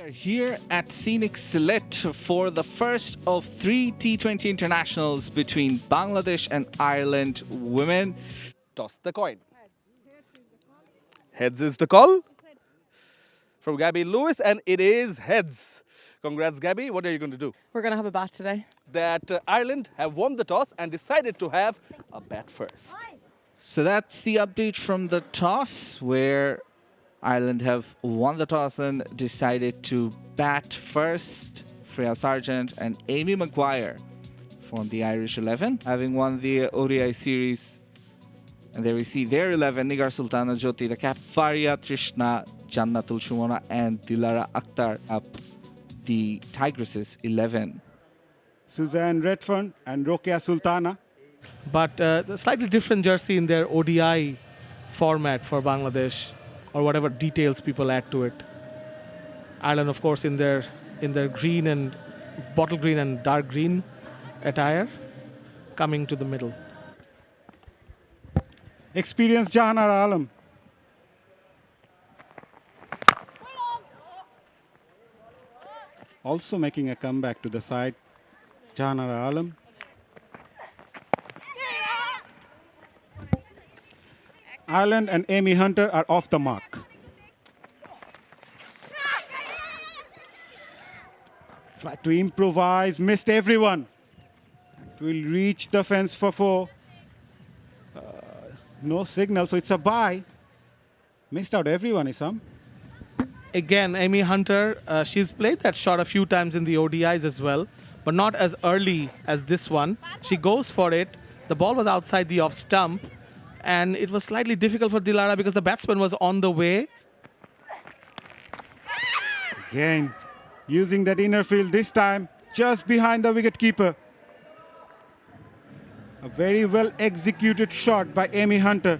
We are here at scenic Sylhet for the first of 3 T20 internationals between Bangladesh and Ireland women. Toss the coin. Heads is the call from Gaby Lewis, and it is heads. Congrats, Gaby. What are you going to do? We're going to have a bat today. That Ireland have won the toss and decided to have a bat first. So that's the update from the toss, where Ireland have won the toss and decided to bat first. Freya Sargent and Amy Maguire from the Irish 11, having won the ODI series. And there we see their 11, Nigar Sultana Jyoti, the cap, Faria Trishna, Jannatul Shumona, and Dilara Akhtar up the Tigresses 11. Suzanne Redfern and Rokia Sultana. But a slightly different jersey in their ODI format for Bangladesh, or whatever details people add to it. Ireland, of course, in their green and bottle green and dark green attire, coming to the middle. Experienced Jahanara Alam. Also making a comeback to the side, Jahanara Alam. Ireland and Amy Hunter are off the mark. Tried to improvise, missed everyone. It will reach the fence for 4. No signal, so it's a bye. Missed out everyone, Isam. Again, Amy Hunter, she's played that shot a few times in the ODIs as well, but not as early as this one. She goes for it. The ball was outside the off stump, and it was slightly difficult for Dilara because the batsman was on the way. Again, using that inner field this time, just behind the wicketkeeper. A very well executed shot by Amy Hunter.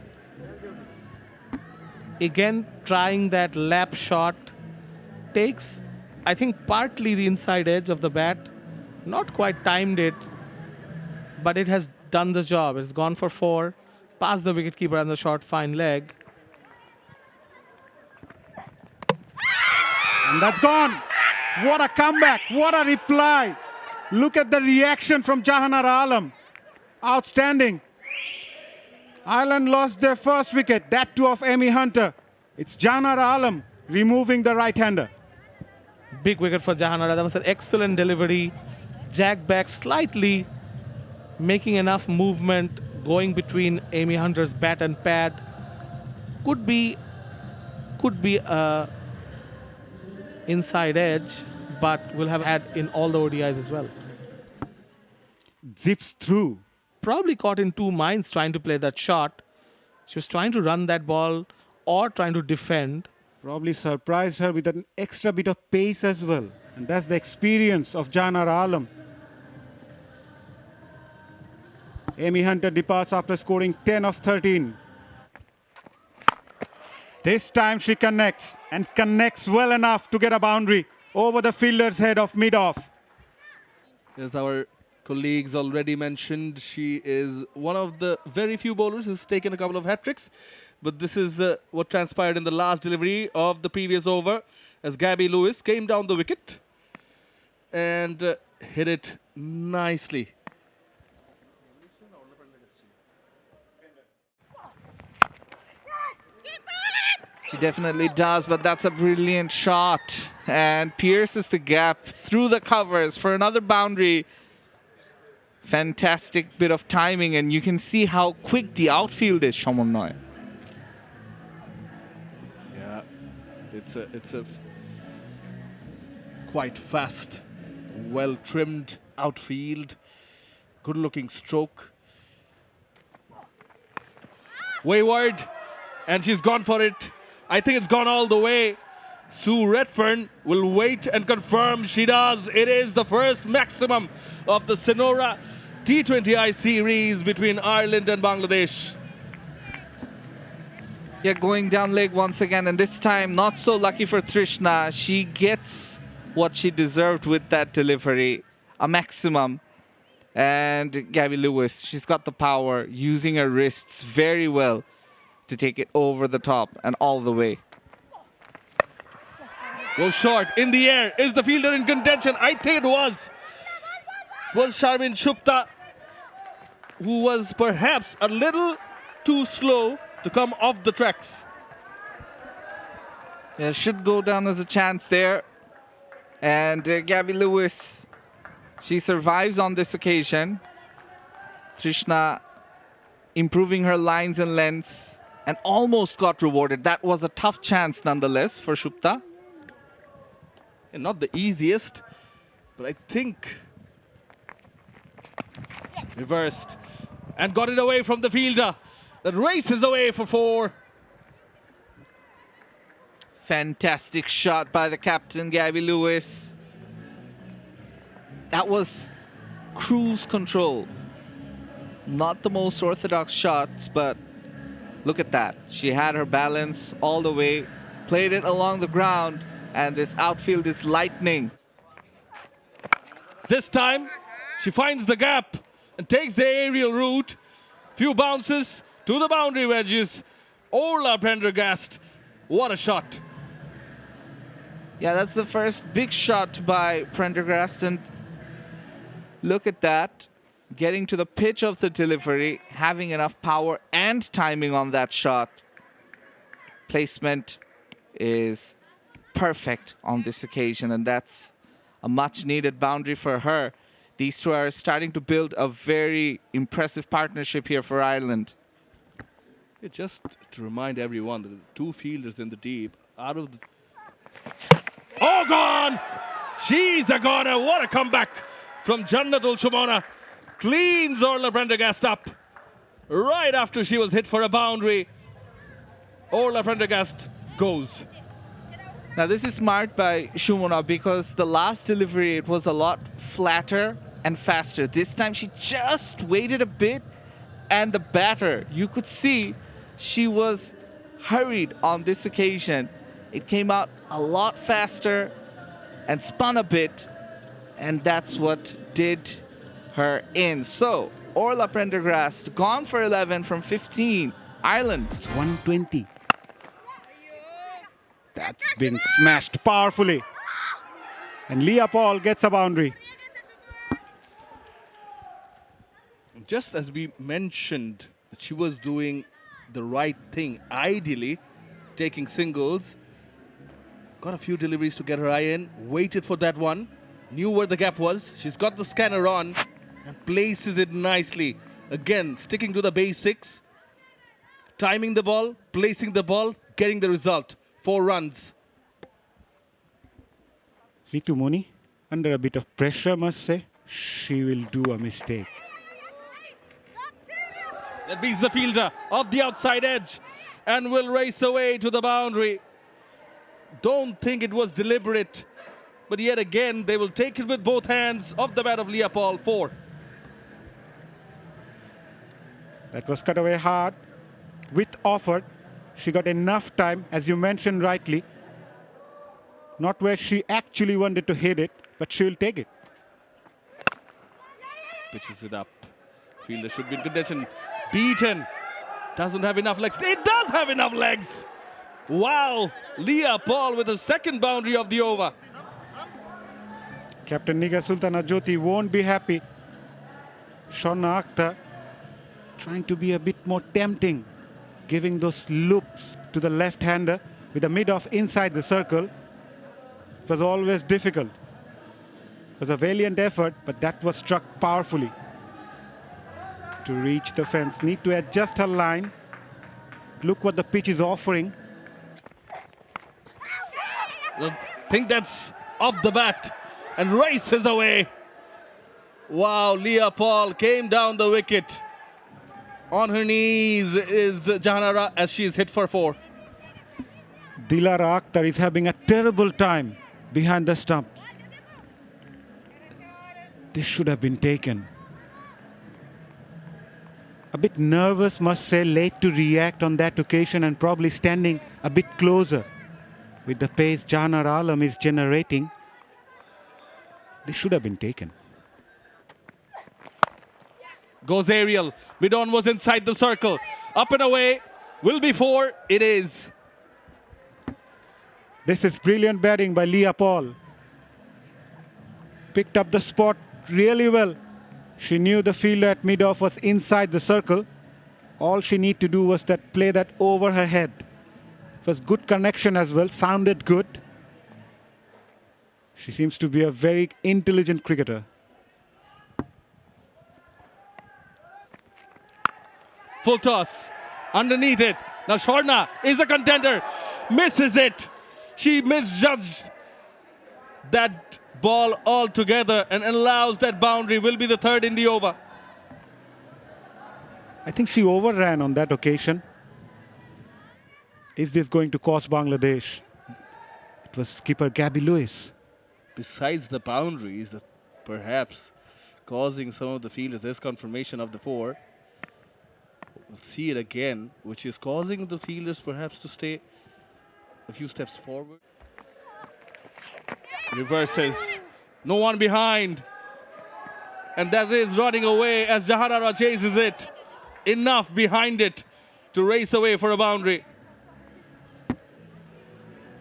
Again, trying that lap shot. Takes, I think, partly the inside edge of the bat. Not quite timed it, but it has done the job. It's gone for 4, past the wicketkeeper and the short fine leg. And that's gone. What a comeback. What a reply. Look at the reaction from Jahanara Alam. Outstanding. Ireland lost their first wicket, that too of Amy Hunter. It's Jahanara Alam removing the right-hander. Big wicket for Jahanara. That was an excellent delivery. Jack back slightly, making enough movement, going between Amy Hunter's bat and pad. Could be a inside edge, but will have had in all the ODIs as well. Zips through. Probably caught in two minds trying to play that shot. She was trying to run that ball or trying to defend. Probably surprised her with an extra bit of pace as well. And that's the experience of Jahanara Alam. Amy Hunter departs after scoring 10 of 13. This time she connects, and connects well enough to get a boundary over the fielder's head of mid-off. As our colleagues already mentioned, she is one of the very few bowlers who's taken a couple of hat-tricks. But this is what transpired in the last delivery of the previous over, as Gaby Lewis came down the wicket and hit it nicely. She definitely does, but that's a brilliant shot. And pierces the gap through the covers for another boundary. Fantastic bit of timing, and you can see how quick the outfield is, Shamonnoy. Yeah, it's a quite fast, well-trimmed outfield. Good-looking stroke. Wayward, and she's gone for it. I think it's gone all the way. Sue Redfern will wait and confirm she does. It is the first maximum of the Sonora T20i series between Ireland and Bangladesh. Yeah, going down leg once again, and this time not so lucky for Trishna. She gets what she deserved with that delivery, a maximum. And Gaby Lewis, she's got the power, using her wrists very well to take it over the top and all the way. Goes short, in the air. Is the fielder in contention? I think it was. Was Sharmin Shupta, who was perhaps a little too slow to come off the tracks. Yeah, should go down as a chance there. And Gaby Lewis, she survives on this occasion. Trishna improving her lines and lengths and almost got rewarded. That was a tough chance nonetheless for Shupta. And not the easiest, but I think reversed and got it away from the fielder. That races away for 4. Fantastic shot by the captain, Gaby Lewis. That was cruise control. Not the most orthodox shots, but look at that. She had her balance all the way, played it along the ground, and this outfield is lightning. This time, she finds the gap and takes the aerial route. Few bounces to the boundary wedges. Orla Prendergast. What a shot. Yeah, that's the first big shot by Prendergast, and look at that. Getting to the pitch of the delivery, having enough power and timing on that shot. Placement is perfect on this occasion, and that's a much needed boundary for her. These two are starting to build a very impressive partnership here for Ireland. Just to remind everyone that the 2 fielders in the deep out of the... Oh, gone! She's a goner. What a comeback from Jannatul Shumona. Cleans Orla Prendergast up right after she was hit for a boundary. Orla Prendergast goes. Now this is smart by Shumona because the last delivery it was a lot flatter and faster. This time she just waited a bit, and the batter, you could see she was hurried on this occasion. It came out a lot faster and spun a bit, and that's what did her in. So Orla Prendergast gone for 11 from 15. Ireland 120. That's been smashed powerfully. And Leah Paul gets a boundary. Just as we mentioned that she was doing the right thing, ideally taking singles, got a few deliveries to get her eye in, waited for that one, knew where the gap was. She's got the scanner on and places it nicely. Again, sticking to the basics, timing the ball, placing the ball, getting the result. 4 runs. Ritu Moni, under a bit of pressure, must say, she will do a mistake. That beats the fielder off the outside edge and will race away to the boundary. Don't think it was deliberate, but yet again they will take it with both hands off the bat of Leah Paul. 4. That was cut away hard. With offered, she got enough time, as you mentioned rightly. Not where she actually wanted to hit it, but she will take it. Pitches it up. Fielder should be in contention. Beaten. Doesn't have enough legs. It does have enough legs. Wow. Leah Paul with the second boundary of the over. Captain Niga Sultana Jyoti won't be happy. Shona Akhtar trying to be a bit more tempting, giving those loops to the left-hander with a mid-off inside the circle. It was always difficult. It was a valiant effort, but that was struck powerfully. To reach the fence, need to adjust her line. Look what the pitch is offering. I think that's off the bat and races away. Wow, Leah Paul came down the wicket. On her knees is Jahanara as she is hit for 4. Dilara Akhtar is having a terrible time behind the stump. This should have been taken. A bit nervous, must say, late to react on that occasion and probably standing a bit closer. With the pace Jahanar Alam is generating, this should have been taken. Goes aerial. Midon was inside the circle. Up and away. Will be 4. It is. This is brilliant batting by Leah Paul. Picked up the spot really well. She knew the fielder at mid-off was inside the circle. All she needed to do was play that over her head. It was good connection as well, sounded good. She seems to be a very intelligent cricketer. Full toss. Underneath it. Now Shorna is the contender. Misses it. She misjudged that ball altogether and allows that boundary. Will be the third in the over. I think she overran on that occasion. Is this going to cost Bangladesh? It was skipper Gaby Lewis. Besides the boundaries, perhaps causing some of the fielders, there's confirmation of the 4. We'll see it again, which is causing the fielders perhaps to stay a few steps forward. Reverses. No one behind. And that is running away as Jahanara chases it. Enough behind it to race away for a boundary.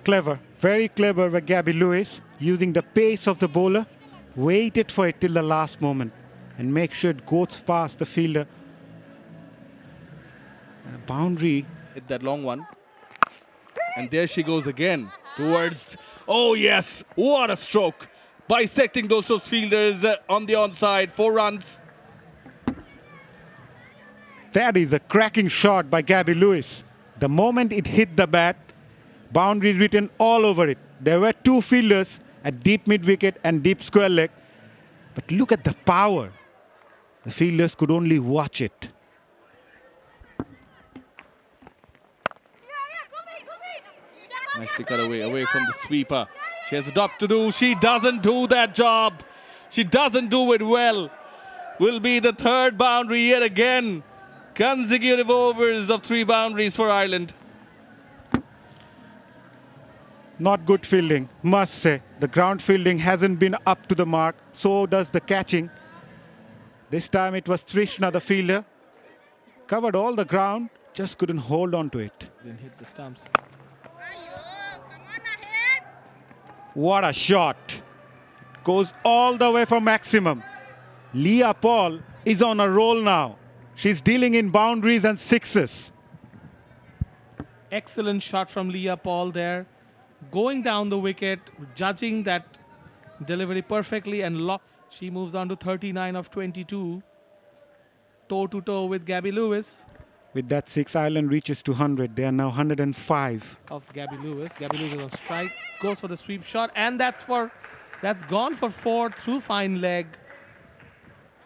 Clever, very clever by Gaby Lewis, using the pace of the bowler, waited for it till the last moment and make sure it goes past the fielder. And a boundary. Hit that long one. And there she goes again towards... Oh yes, what a stroke. Bisecting those fielders on the onside, 4 runs. That is a cracking shot by Gaby Lewis. The moment it hit the bat, boundary written all over it. There were 2 fielders at deep mid-wicket and deep square leg. But look at the power. The fielders could only watch it. Nicely cut away from the sweeper. She has a job to do. She doesn't do that job. She doesn't do it well. Will be the third boundary yet again. Consecutive overs of 3 boundaries for Ireland. Not good fielding, must say. The ground fielding hasn't been up to the mark. So does the catching. This time it was Trishna, the fielder. Covered all the ground, just couldn't hold on to it. Didn't hit the stumps. What a shot. Goes all the way for maximum. Leah Paul is on a roll now. She's dealing in boundaries and sixes. Excellent shot from Leah Paul there. Going down the wicket, judging that delivery perfectly and lock. She moves on to 39 of 22. Toe to toe with Gaby Lewis. With that 6, Ireland reaches to 100. They are now 105. Of Gaby Lewis. Gaby Lewis is on strike. Goes for the sweep shot. And that's gone for 4 through fine leg.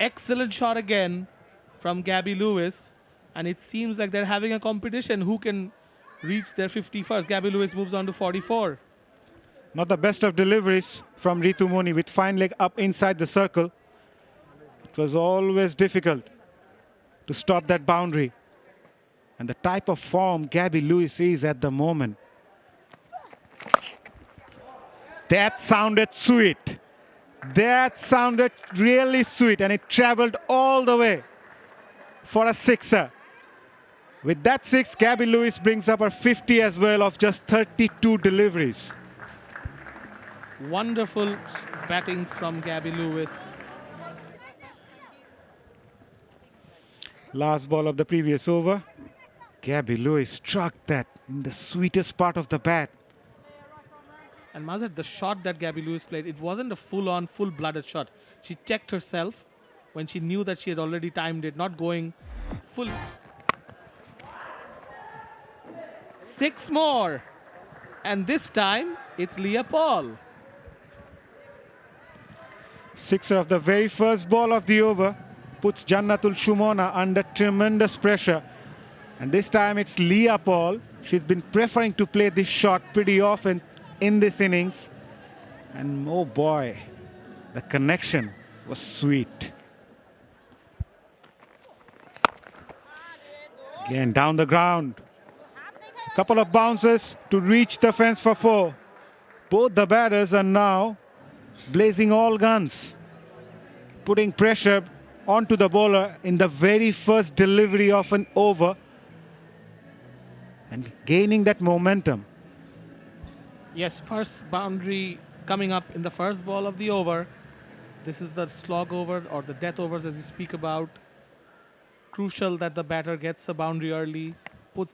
Excellent shot again from Gaby Lewis. And it seems like they're having a competition. Who can reach their 50 first? Gaby Lewis moves on to 44. Not the best of deliveries from Ritu Moni with fine leg up inside the circle. It was always difficult to stop that boundary. And the type of form Gaby Lewis is at the moment. That sounded sweet. That sounded really sweet, and it traveled all the way for a sixer. With that 6, Gaby Lewis brings up her 50 as well of just 32 deliveries. Wonderful batting from Gaby Lewis. Last ball of the previous over. Gaby Lewis struck that in the sweetest part of the bat. And Mazhar, the shot that Gaby Lewis played, it wasn't a full-on, full-blooded shot. She checked herself when she knew that she had already timed it, not going full. 6 more. And this time, it's Leah Paul. Sixer of the very first ball of the over puts Jannatul Shumona under tremendous pressure. And this time it's Leah Paul. She's been preferring to play this shot pretty often in this innings. And oh boy, the connection was sweet. Again, down the ground. Couple of bounces to reach the fence for 4. Both the batters are now blazing all guns, putting pressure onto the bowler in the very first delivery of an over and gaining that momentum. Yes, first boundary coming up in the first ball of the over. This is the slog over or the death overs as you speak about. Crucial that the batter gets a boundary early. Puts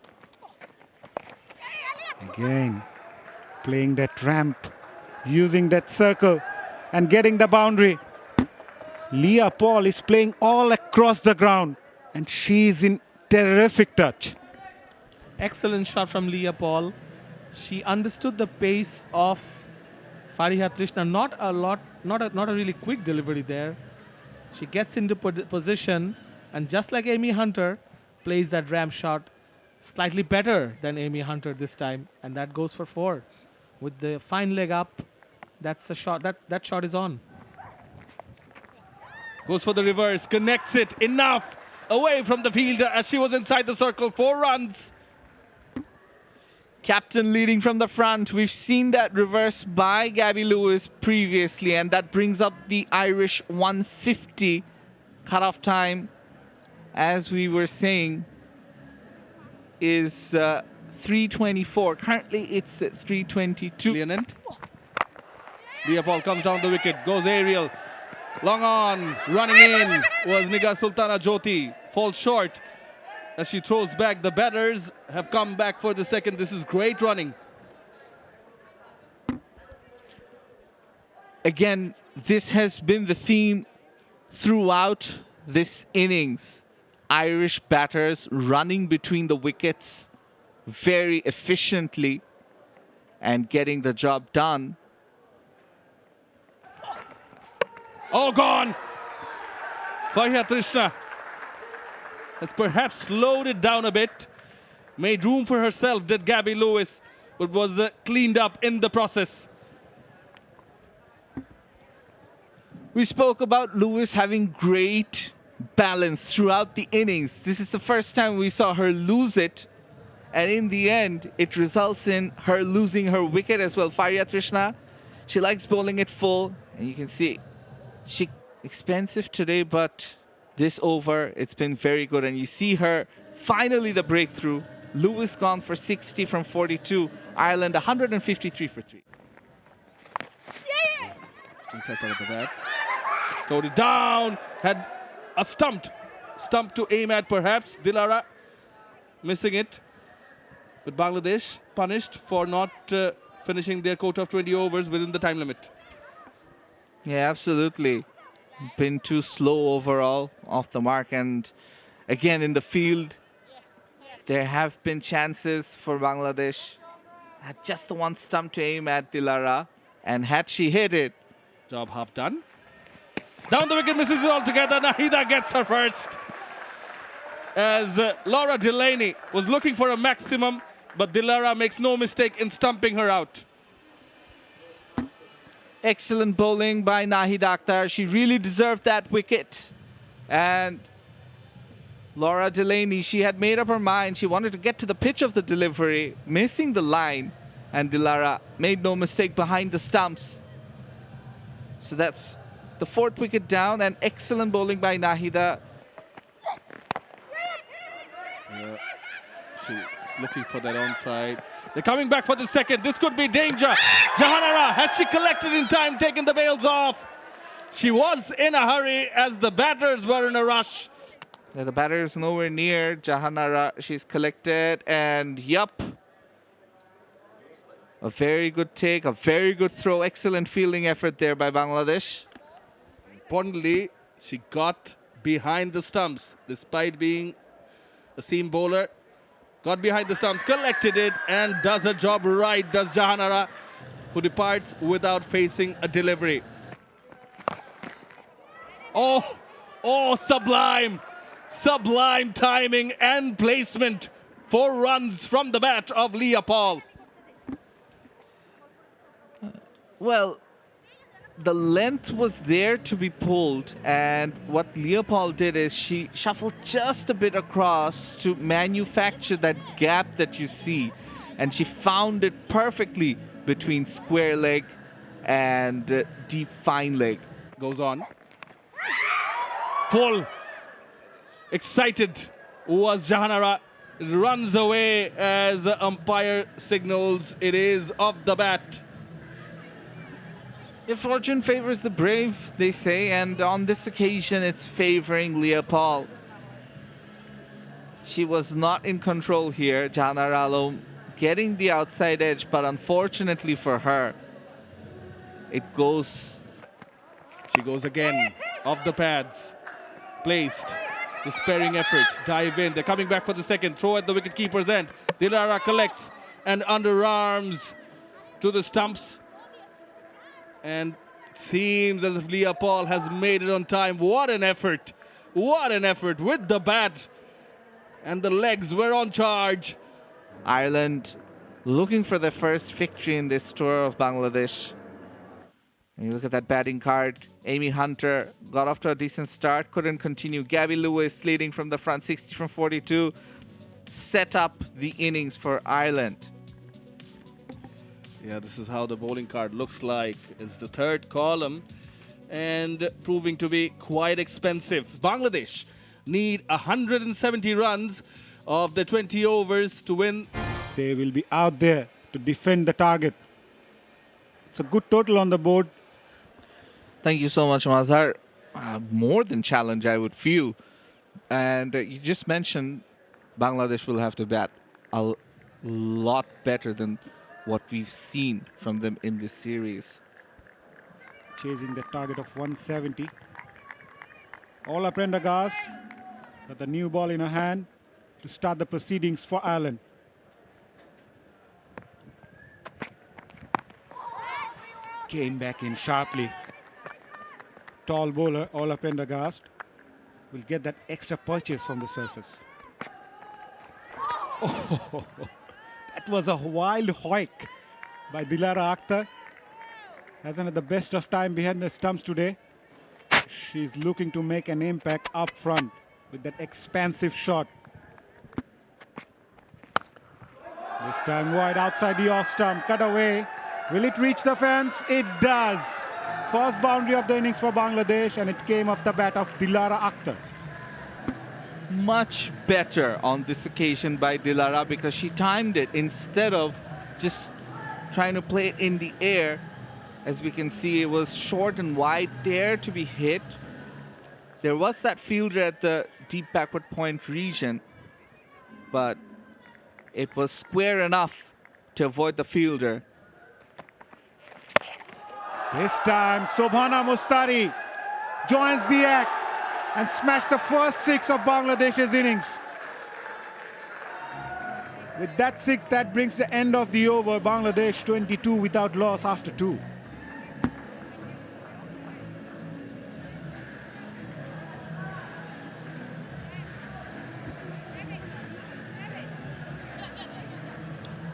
Again, playing that ramp, using that circle and getting the boundary. Leah Paul is playing all across the ground and she is in terrific touch. excellent shot from Leah Paul. She understood the pace of Fariha Trishna. Not a really quick delivery there. She gets into position and just like Amy Hunter, plays that ramp shot slightly better than Amy Hunter this time, and that goes for 4. With the fine leg up, that's a shot. That shot is on. Goes for the reverse, connects it enough away from the fielder as she was inside the circle. 4 runs. Captain leading from the front. We've seen that reverse by Gaby Lewis previously, and that brings up the Irish 150 cutoff time. As we were saying, is 3:24. Currently, it's 3:22. Leonent. Leah Paul comes down the wicket, goes aerial. Long on, running in was Nigar Sultana Jyoti. Falls short as she throws back. The batters have come back for the second. This is great running. Again, this has been the theme throughout this innings. Irish batters running between the wickets very efficiently and getting the job done. Oh, gone! Fariha Trishna has perhaps slowed it down a bit. Made room for herself, did Gaby Lewis, but was cleaned up in the process. We spoke about Lewis having great balance throughout the innings. This is the first time we saw her lose it, and in the end, it results in her losing her wicket as well. Fariha Trishna, she likes bowling it full, and you can see she expensive today, but this over, it's been very good, and you see her finally the breakthrough. Lewis gone for 60 from 42. Ireland 153 for 3. Inside part of the bat. Throwed it down. Had a stump to aim at perhaps. Dilara missing it. But Bangladesh punished for not finishing their quota of 20 overs within the time limit. Yeah, absolutely. Been too slow overall off the mark, and again in the field, there have been chances for Bangladesh. Had just the one stump to aim at Dilara, and had she hit it, Job half done. Down the wicket, misses it altogether. Nahida gets her first. As Laura Delaney was looking for a maximum, but Dilara makes no mistake in stumping her out. excellent bowling by Nahida Akhtar. She really deserved that wicket. And Laura Delaney, she had made up her mind. She wanted to get to the pitch of the delivery, missing the line. And Dilara made no mistake behind the stumps. So that's the 4th wicket down, and excellent bowling by Nahida. She's looking for that onside. They're coming back for the second. This could be danger. Jahanara, has she collected in time, taken the bails off? She was in a hurry as the batters were in a rush. Yeah, the batter is nowhere near. Jahanara, she's collected, and yup. A very good take, a very good throw. Excellent fielding effort there by Bangladesh. Importantly, she got behind the stumps despite being a seam bowler. Got behind the stumps, collected it, and does her job right, does Jahanara, who departs without facing a delivery. Oh, sublime! Sublime timing and placement. 4 runs from the bat of Leah Paul. Well, the length was there to be pulled, and what Leopold did is she shuffled just a bit across to manufacture that gap that you see, and she found it perfectly between square leg and deep fine leg. Goes on. Full. Excited was Jahanara. runs away as the umpire signals it is off the bat. If fortune favors the brave, they say, and on this occasion it's favoring Leah Paul. She was not in control here, Jana Ralo getting the outside edge, but unfortunately for her, it goes. She goes again, off the pads, placed, despairing effort, dive in, they're coming back for the second, throw at the wicket-keeper's end. Dilara collects and underarms to the stumps. And seems as if Leah Paul has made it on time. What an effort with the bat. And the legs were on charge. Ireland looking for their first victory in this tour of Bangladesh. And you look at that batting card. Amy Hunter got off to a decent start, couldn't continue. Gaby Lewis leading from the front, 60 from 42, set up the innings for Ireland. Yeah, this is how the bowling card looks like. It's the third column and proving to be quite expensive. Bangladesh need 170 runs of the 20 overs to win. They will be out there to defend the target. It's a good total on the board. Thank you so much, Mazhar. More than challenge, I would feel. And you just mentioned Bangladesh will have to bat a lot better than what we've seen from them in this series. Chasing the target of 170. Ola Prendergast got the new ball in her hand to start the proceedings for Ireland. Came back in sharply. Tall bowler Ola Prendergast will get that extra purchase from the surface. Oh, that was a wild hoik by Dilara Akhtar. Hasn't had the best of time behind the stumps today. She's looking to make an impact up front with that expansive shot. This time wide outside the off stump, cut away. Will it reach the fence? It does. First boundary of the innings for Bangladesh, and it came off the bat of Dilara Akhtar. Much better on this occasion by Dilara because she timed it instead of just trying to play it in the air. As we can see, it was short and wide there to be hit. There was that fielder at the deep backward point region, but it was square enough to avoid the fielder. This time, Sobhana Mustari joins the act and smashed the first six of Bangladesh's innings. With that six, that brings the end of the over. Bangladesh 22 without loss after 2.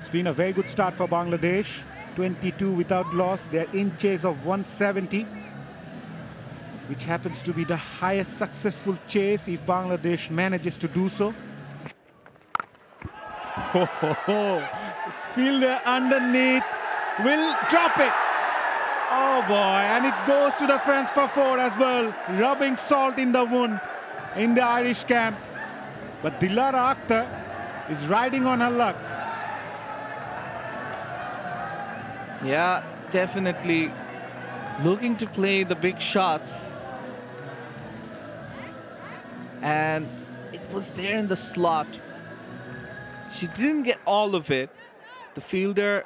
It's been a very good start for Bangladesh. 22 without loss. They're in chase of 170, which happens to be the highest successful chase if Bangladesh manages to do so. Fielder underneath will drop it. Oh boy, and it goes to the fence for 4 as well, rubbing salt in the wound in the Irish camp. But Dilara Akhtar is riding on her luck. Yeah, definitely looking to play the big shots. And it was there in the slot. She didn't get all of it. The fielder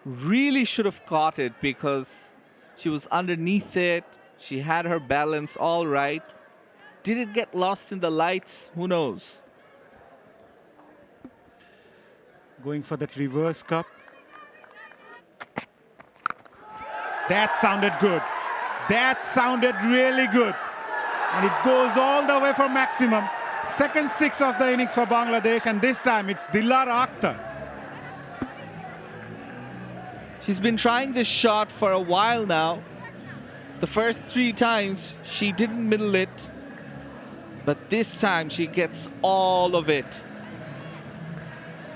really should have caught it because she was underneath it. She had her balance all right. Did it get lost in the lights? Who knows? Going for that reverse cup. That sounded good. That sounded really good. And it goes all the way for maximum. Second 6 of the innings for Bangladesh, and this time it's Dilara Akhtar. She's been trying this shot for a while now. The first 3 times she didn't middle it, but this time she gets all of it.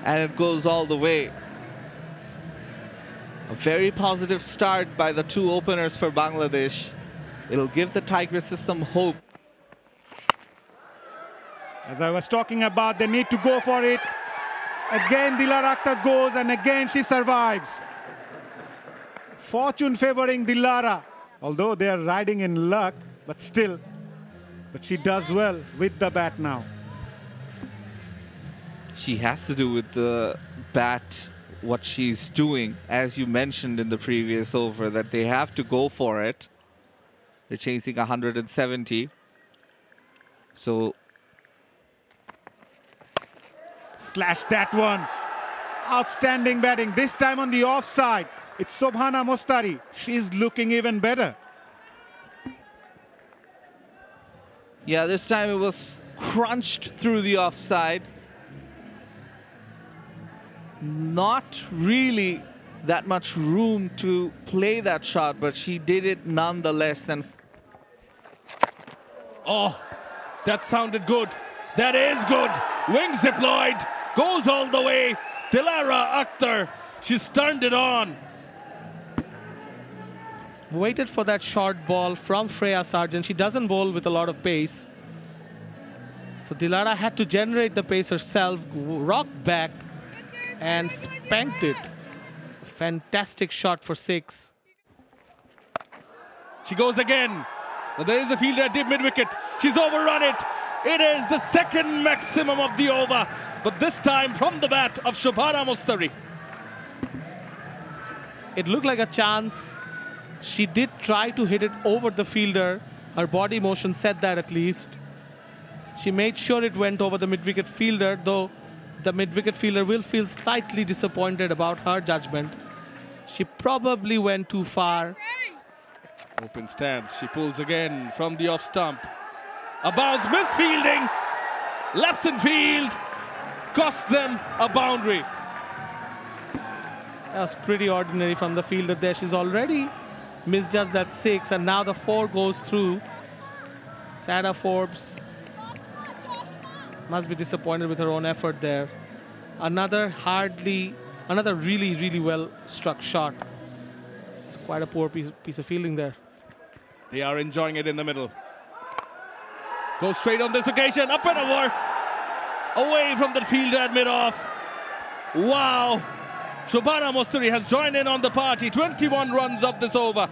And it goes all the way. A very positive start by the 2 openers for Bangladesh. It'll give the Tigresses some hope. As I was talking about, they need to go for it. Again, Dilara Akhtar goes and again she survives. Fortune favoring Dilara. Although they are riding in luck, but still. But she does well with the bat now. She has to do with the bat what she's doing, as you mentioned in the previous over, that they have to go for it. They're chasing 170. So Slash that one. Outstanding batting. This time on the offside. It's Sobhana Mostari. She's looking even better. yeah, this time it was crunched through the offside. Not really that much room to play that shot, but she did it nonetheless. And Oh, that sounded good. That is good. Wings deployed. Goes all the way. Dilara Akhtar. She's turned it on. Waited for that short ball from Freya Sargent. She doesn't bowl with a lot of pace. So Dilara had to generate the pace herself, rocked back and spanked it. Fantastic shot for 6. She goes again. But there is a fielder at deep mid-wicket. She's overrun it. It is the second maximum of the over. But this time from the bat of Sobhana Mostari. It looked like a chance. She did try to hit it over the fielder. Her body motion said that at least. She made sure it went over the mid-wicket fielder, though the mid-wicket fielder will feel slightly disappointed about her judgment. She probably went too far. Open stance. She pulls again from the off stump. A bounce, misfielding. Lapse in field. Cost them a boundary. That was pretty ordinary from the fielder there. She's already misjudged that 6, and now the 4 goes through. Sarah Forbes must be disappointed with her own effort there. Another really, really well struck shot. It's quite a poor piece of fielding there. They are enjoying it in the middle. Goes straight on this occasion. Up and over. Away from the fielder at mid-off. Wow. Sobhana Mostari has joined in on the party. 21 runs of this over.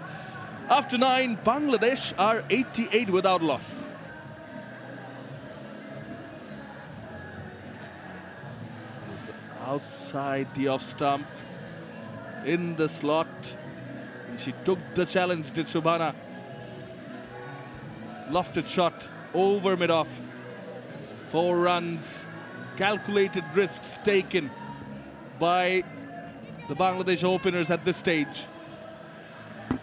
After 9, Bangladesh are 88 without loss. Outside the off stump. In the slot. And she took the challenge, did Sobhana. Lofted shot over mid-off. 4 runs. Calculated risks taken by the Bangladesh openers at this stage.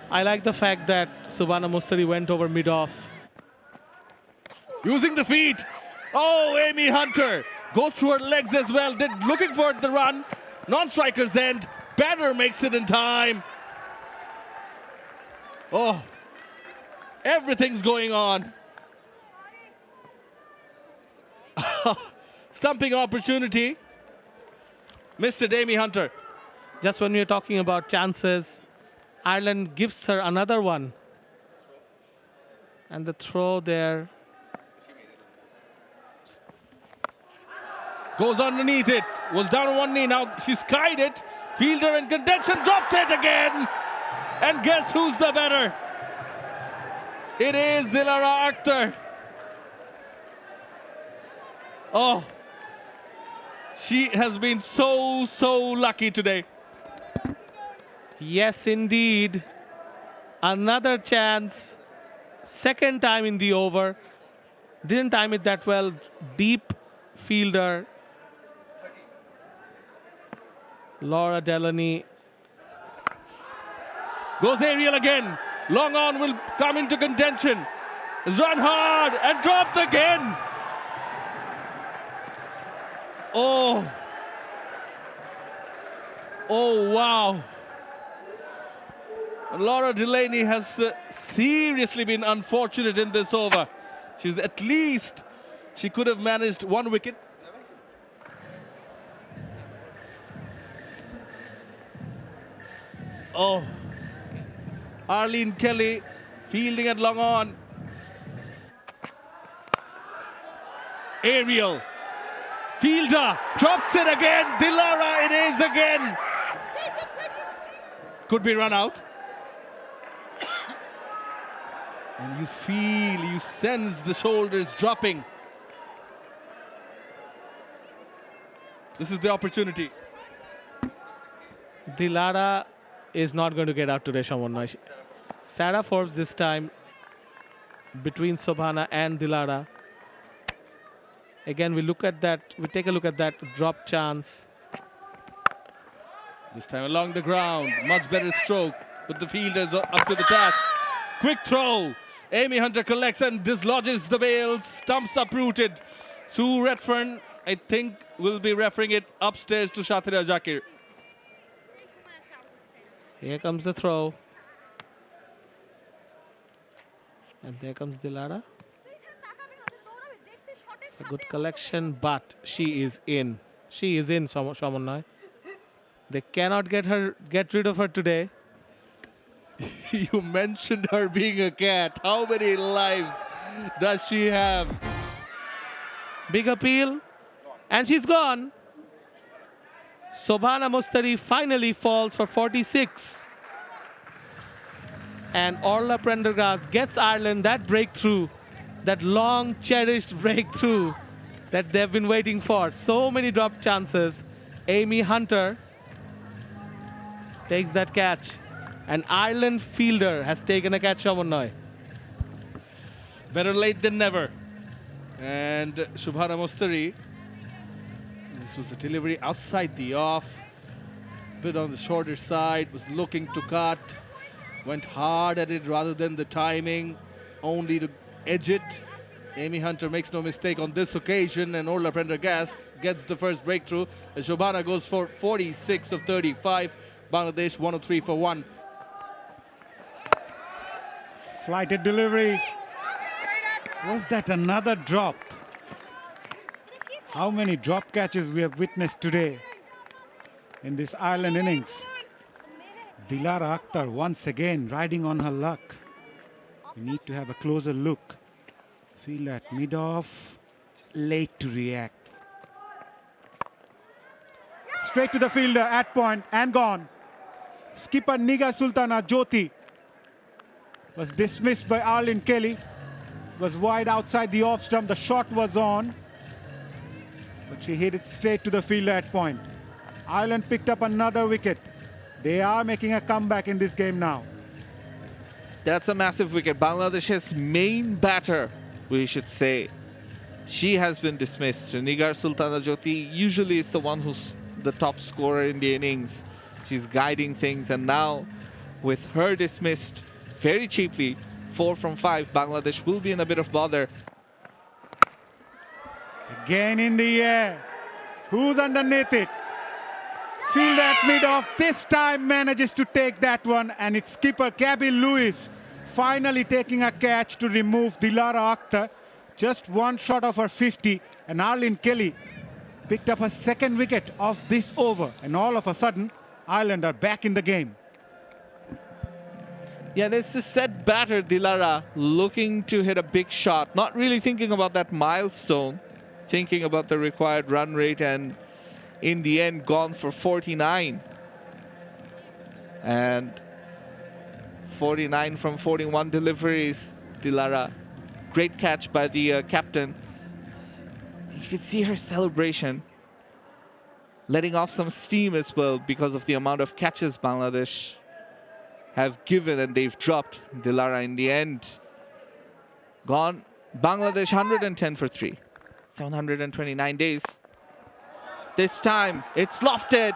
I like the fact that Sobhana Mostari went over mid-off. Using the feet. Oh, Amy Hunter goes through her legs as well. Looking for the run. Non-striker's end. Batter makes it in time. Oh, everything's going on. Stumping opportunity. Mr. Amy Hunter. Just when we are talking about chances, Ireland gives her another one. And the throw there. Goes underneath it. Was down on one knee. Now she skied it. Fielder in contention. Dropped it again. And guess who's the better? It is Dilara Akhtar. Oh. She has been so lucky today. Yes, indeed. Another chance. Second time in the over. Didn't time it that well. Deep fielder. Laura Delaney. Goes aerial again. Long on will come into contention. Is run hard and dropped again. Oh. Oh, wow. Laura Delaney has seriously been unfortunate in this over. She could have managed 1 wicket. Oh. Arlene Kelly fielding at long on. Aerial. Fielder drops it again. Dilara, it is again. Could be run out. And you feel, you sense the shoulders dropping. This is the opportunity. Dilara is not going to get out today, Shaman. Sarah Forbes this time between Sobhana and Dilara. Again, we take a look at that drop chance. This time along the ground, much better stroke, but the fielders are up to the task. Quick throw. Amy Hunter collects and dislodges the bail. Stumps uprooted. Sue Redfern, I think, will be referring it upstairs to Shatira Zakir. Here comes the throw. And there comes Dilara. It's a good collection, but she is in. She is in, Shaman. They cannot get rid of her today. You mentioned her being a cat. How many lives does she have? Big appeal. And she's gone. Sobhana Mustari finally falls for 46. And Orla Prendergast gets Ireland that breakthrough, that long cherished breakthrough that they've been waiting for. So many drop chances. Amy Hunter takes that catch. An Ireland fielder has taken a catch, Shaman. Better late than never. And Shubhana Mustari, this was the delivery outside the off, bit on the shorter side, was looking to cut, went hard at it rather than the timing, only to edge it. Amy Hunter makes no mistake on this occasion, and Orla Prendergast gets the first breakthrough. And Shobhana goes for 46 of 35. Bangladesh 103 for 1. Flighted delivery. Was that another drop? How many drop catches we have witnessed today in this Ireland innings? Dilara Akhtar once again riding on her luck. We need to have a closer look. Field at mid-off, late to react. Straight to the fielder at point and gone. Skipper Nigar Sultana Jyoti was dismissed by Arlene Kelly. Was wide outside the off stump. The shot was on, but she hit it straight to the fielder at point. Ireland picked up another wicket. They are making a comeback in this game now. That's a massive wicket. Bangladesh's main batter, we should say. She has been dismissed. Nigar Sultana Jyoti usually is the one who's the top scorer in the innings. She's guiding things, and now with her dismissed very cheaply, 4 from 5, Bangladesh will be in a bit of bother. Again in the air. Who's underneath it? Field at mid-off. This time manages to take that one, and it's skipper Gaby Lewis finally taking a catch to remove Dilara Akhtar. Just one shot of her 50, and Arlene Kelly picked up her second wicket of this over, and all of a sudden Ireland are back in the game. Yeah, there's this set batter, Dilara, looking to hit a big shot, not really thinking about that milestone, thinking about the required run rate, and in the end gone for 49. And 49 from 41 deliveries, Dilara. Great catch by the captain. You can see her celebration, letting off some steam as well because of the amount of catches Bangladesh have given and they've dropped. Dilara in the end gone. Bangladesh 110 for 3. 729 days. This time it's lofted,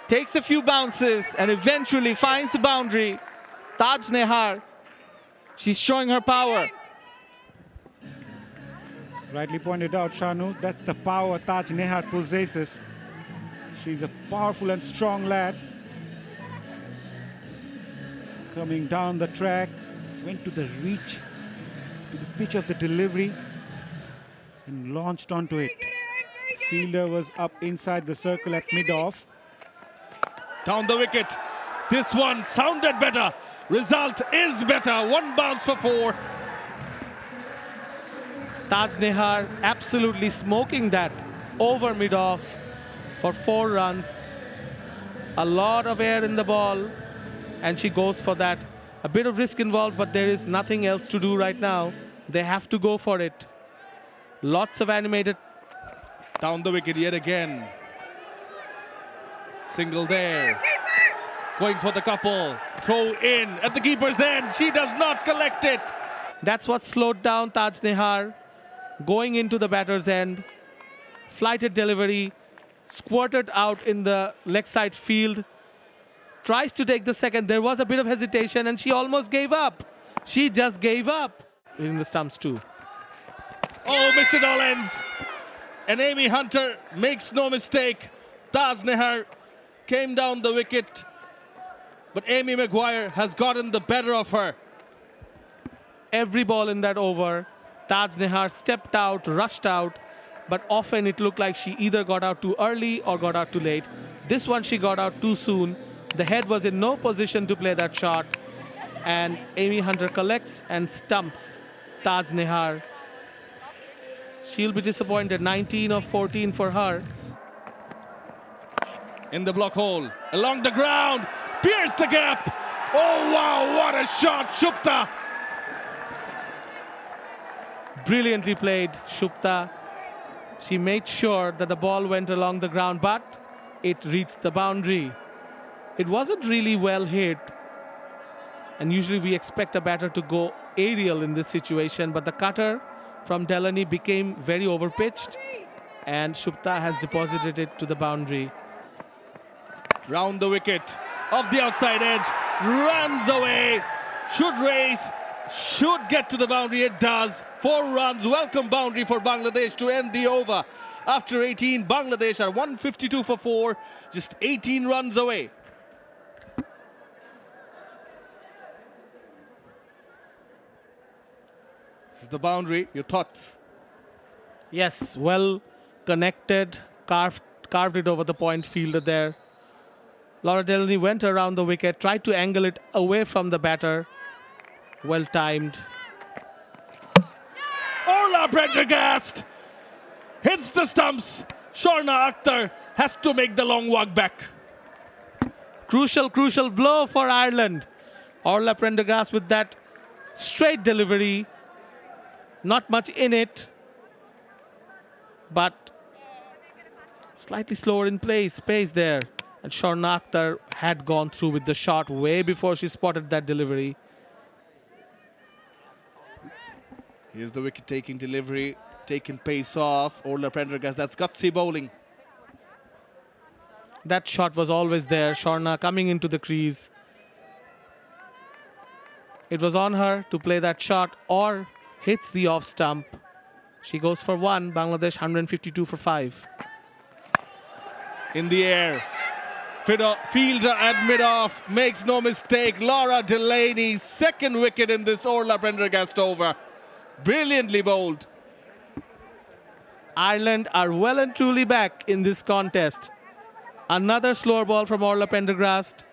takes a few bounces and eventually finds the boundary. Taj Nehar, she's showing her power. Rightly pointed out, Shanu, that's the power Taj Nehar possesses. She's a powerful and strong lad. Coming down the track, went to the reach, to the pitch of the delivery, and launched onto it. Fielder was up inside the circle at mid-off. Down the wicket. This one sounded better. Result is better. One bounce for 4. Taj Nehar absolutely smoking that over mid-off for 4 runs. A lot of air in the ball, and she goes for that. A bit of risk involved, but there is nothing else to do right now. They have to go for it. Lots of animated. Down the wicket yet again. Single there. Going for the couple. Throw in at the keeper's end. She does not collect it. That's what slowed down Taj Nehar. Going into the batter's end. Flighted delivery. Squirted out in the leg side field. Tries to take the second. There was a bit of hesitation and she almost gave up. She just gave up. In the stumps too. Oh, Mr. Dollins. And Amy Hunter makes no mistake. Taj Nehar came down the wicket. But Amy Maguire has gotten the better of her. Every ball in that over, Taj Nehar stepped out, rushed out, but often it looked like she either got out too early or got out too late. This one she got out too soon. The head was in no position to play that shot, and Amy Hunter collects and stumps Taj Nehar. She'll be disappointed. 19 of 14 for her. In the block hole, along the ground, pierce the gap. Oh wow, what a shot, Shupta. Brilliantly played, Shupta. She made sure that the ball went along the ground, but it reached the boundary. It wasn't really well hit, and usually we expect a batter to go aerial in this situation, but the cutter from Delaney became very overpitched, and Shupta has deposited it to the boundary. Round the wicket, off the outside edge, runs away, should race, should get to the boundary. It does. 4 runs, welcome boundary for Bangladesh to end the over. After 18, Bangladesh are 152 for 4, just 18 runs away. This is the boundary. Your thoughts? Yes, well connected, carved it over the point fielder there. Laura Delaney went around the wicket, tried to angle it away from the batter. Well timed. Orla Prendergast hits the stumps. Shorna Akhtar has to make the long walk back. Crucial blow for Ireland. Orla Prendergast with that straight delivery. Not much in it, but slightly slower in pace there. And Shorna Akhtar had gone through with the shot way before she spotted that delivery. Here's the wicket-taking delivery, taking pace off. Orla Prendergast, that's gutsy bowling. That shot was always there. Shorna coming into the crease. It was on her to play that shot or hits the off stump. She goes for 1. Bangladesh 152 for 5. In the air. Fielder at mid-off, makes no mistake. Laura Delaney, second wicket in this Orla Prendergast over. Brilliantly bowled. Ireland are well and truly back in this contest. Another slower ball from Orla Prendergast.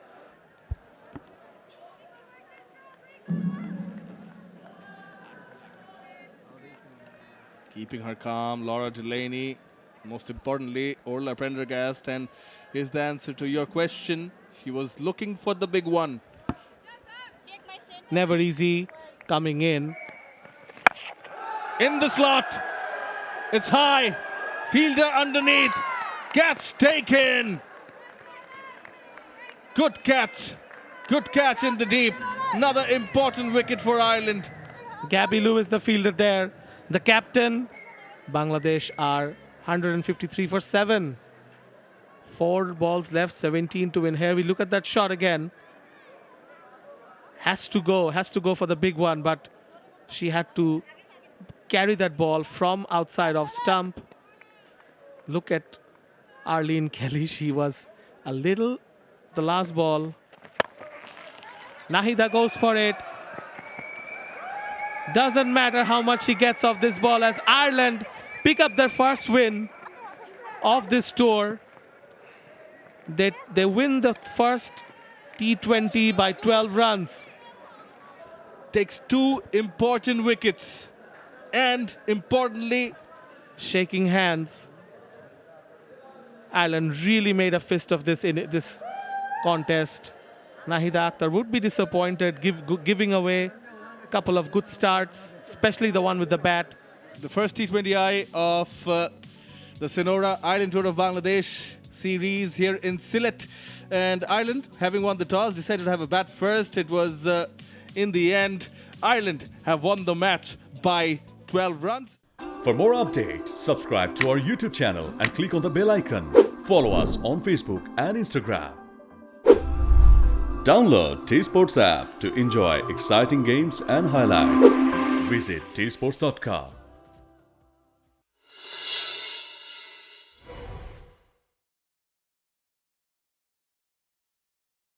Keeping her calm, Laura Delaney. Most importantly, Orla Prendergast. And here's the answer to your question. She was looking for the big one. Never easy coming in. In the slot. It's high. Fielder underneath. Catch taken. Good catch. Good catch in the deep. Another important wicket for Ireland. Gaby Lewis, the fielder there. The captain. Bangladesh are 153 for 7. 4 balls left, 17 to win. Here we look at that shot again. Has to go for the big one, but she had to carry that ball from outside of stump. Look at Arlene Kelly. She was a little, the last ball. Nahida goes for it. Doesn't matter how much she gets off this ball as Ireland pick up their first win of this tour. They win the first T20 by 12 runs. Takes 2 important wickets. and importantly, shaking hands. Ireland really made a fist of this in this contest. Nahida Akhtar would be disappointed giving away a couple of good starts, especially the one with the bat. the first T20i of the Sonora Island Tour of Bangladesh series here in Sylhet. And Ireland, having won the toss, decided to have a bat first. It was, in the end, Ireland have won the match by 12 runs. For more updates, subscribe to our YouTube channel and click on the bell icon. Follow us on Facebook and Instagram. Download T Sports app to enjoy exciting games and highlights. Visit tsports.com.